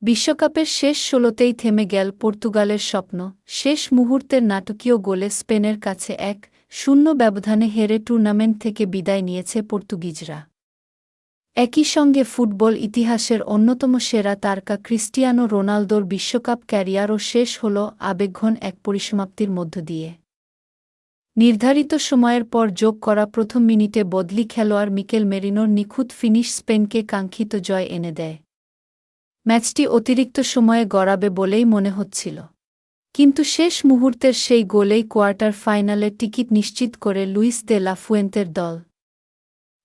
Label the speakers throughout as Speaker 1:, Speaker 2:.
Speaker 1: বিশ্বকাপের শেষ ১৬তেই থেমে গেল পর্তুগালের স্বপ্ন, শেষ মুহূর্তের নাটকীয় গোলে স্পেনের কাছে ১-০ ব্যবধানে হেরে টুর্নামেন্ট থেকে বিদায় নিয়েছে পর্তুগিজরা। একই সঙ্গে ফুটবল ইতিহাসের অন্যতম সেরা তারকা ক্রিস্টিয়ানো রোনালদোর বিশ্বকাপ ক্যারিয়ারও শেষ হল আবেগঘন এক পরিসমাপ্তির মধ্য দিয়ে। নির্ধারিত সময়ের পর যোগ করা প্রথম মিনিটে বদলি খেলোয়াড় মিকেল মেরিনোর নিখুঁত ফিনিশ স্পেনকে কাঙ্ক্ষিত জয় এনে দেয়। ম্যাচটি অতিরিক্ত সময়ে গড়াবে বলেই মনে হচ্ছিল, কিন্তু শেষ মুহূর্তের সেই গোলেই কোয়ার্টার ফাইনালের টিকিট নিশ্চিত করে লুইস দে লা ফুয়েন্তের দল।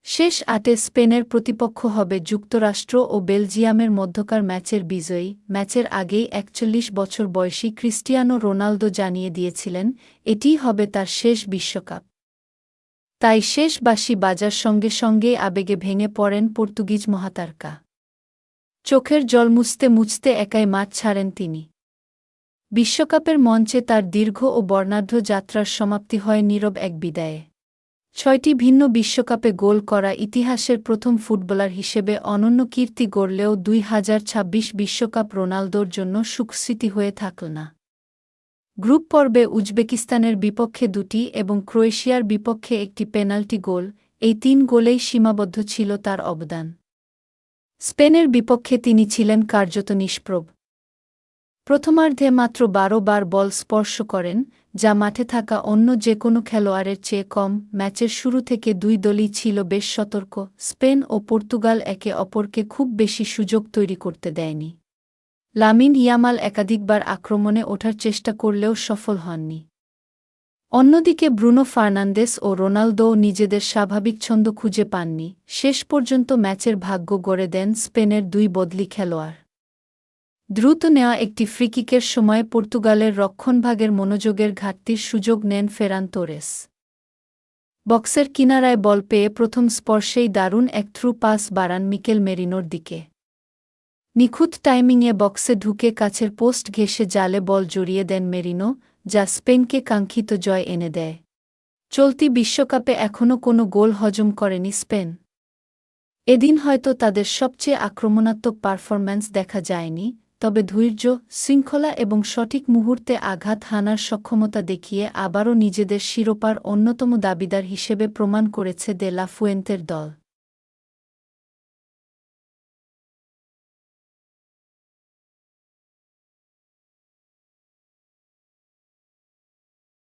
Speaker 1: শেষ ৮-এ স্পেনের প্রতিপক্ষ হবে যুক্তরাষ্ট্র ও বেলজিয়ামের মধ্যকার ম্যাচের বিজয়ী। ম্যাচের আগেই ৪১ বছর বয়সী ক্রিস্টিয়ানো রোনালদো জানিয়ে দিয়েছিলেন এটিই হবে তার শেষ বিশ্বকাপ। তাই শেষ বাঁশি বাজার সঙ্গে সঙ্গেই আবেগে ভেঙে পড়েন পর্তুগিজ মহাতারকা। চোখের জল মুছতে মুছতে একাই মাঠ ছাড়েন তিনি। বিশ্বকাপের মঞ্চে তার দীর্ঘ ও বর্ণাঢ্য যাত্রার সমাপ্তি হয় নীরব এক বিদায়ে। ৬টি ভিন্ন বিশ্বকাপে গোল করা ইতিহাসের প্রথম ফুটবলার হিসেবে অনন্য কীর্তি গড়লেও ২০২৬ বিশ্বকাপ রোনালদোর জন্য সুখস্মৃতি হয়ে থাকল না। গ্রুপ পর্বে উজবেকিস্তানের বিপক্ষে ২টি এবং ক্রোয়েশিয়ার বিপক্ষে একটি পেনাল্টি গোল, এই ৩ গোলেই সীমাবদ্ধ ছিল তার অবদান। স্পেনের বিপক্ষে তিনি ছিলেন কার্যত নিষ্প্রভ। প্রথমার্ধে মাত্র ১২ বার বল স্পর্শ করেন, যা মাঠে থাকা অন্য যে কোনো খেলোয়াড়ের চেয়ে কম। ম্যাচের শুরু থেকে দুই দলই ছিল বেশ সতর্ক। স্পেন ও পর্তুগাল একে অপরকে খুব বেশি সুযোগ তৈরি করতে দেয়নি। লামিন ইয়ামাল একাধিকবার আক্রমণে ওঠার চেষ্টা করলেও সফল হননি। অন্যদিকে ব্রুনো ফার্নান্দেস ও রোনালদোও নিজেদের স্বাভাবিক ছন্দ খুঁজে পাননি। শেষ পর্যন্ত ম্যাচের ভাগ্য গড়ে দেন স্পেনের দুই বদলি খেলোয়াড়। দ্রুত নেওয়া একটি ফ্রিকিকের সময়ে পর্তুগালের রক্ষণভাগের মনোযোগের ঘাটতির সুযোগ নেন ফেরান তোরেস। বক্সের কিনারায় বল পেয়ে প্রথম স্পর্শেই দারুণ এক থ্রু পাস বাড়ান মিকেল মেরিনোর দিকে। নিখুঁত টাইমিংয়ে বক্সে ঢুকে কাছের পোস্ট ঘেঁষে জালে বল জড়িয়ে দেন মেরিনো, যা স্পেনকে কাঙ্ক্ষিত জয় এনে দেয়। চলতি বিশ্বকাপে এখনও কোনো গোল হজম করেনি স্পেন। এদিন হয়তো তাদের সবচেয়ে আক্রমণাত্মক পারফরম্যান্স দেখা যায়নি, তবে ধৈর্য, শৃঙ্খলা এবং সঠিক মুহূর্তে আঘাত হানার সক্ষমতা দেখিয়ে আবারও নিজেদের শিরোপার অন্যতম দাবিদার হিসেবে প্রমাণ করেছে দে লা ফুয়েন্তের দল।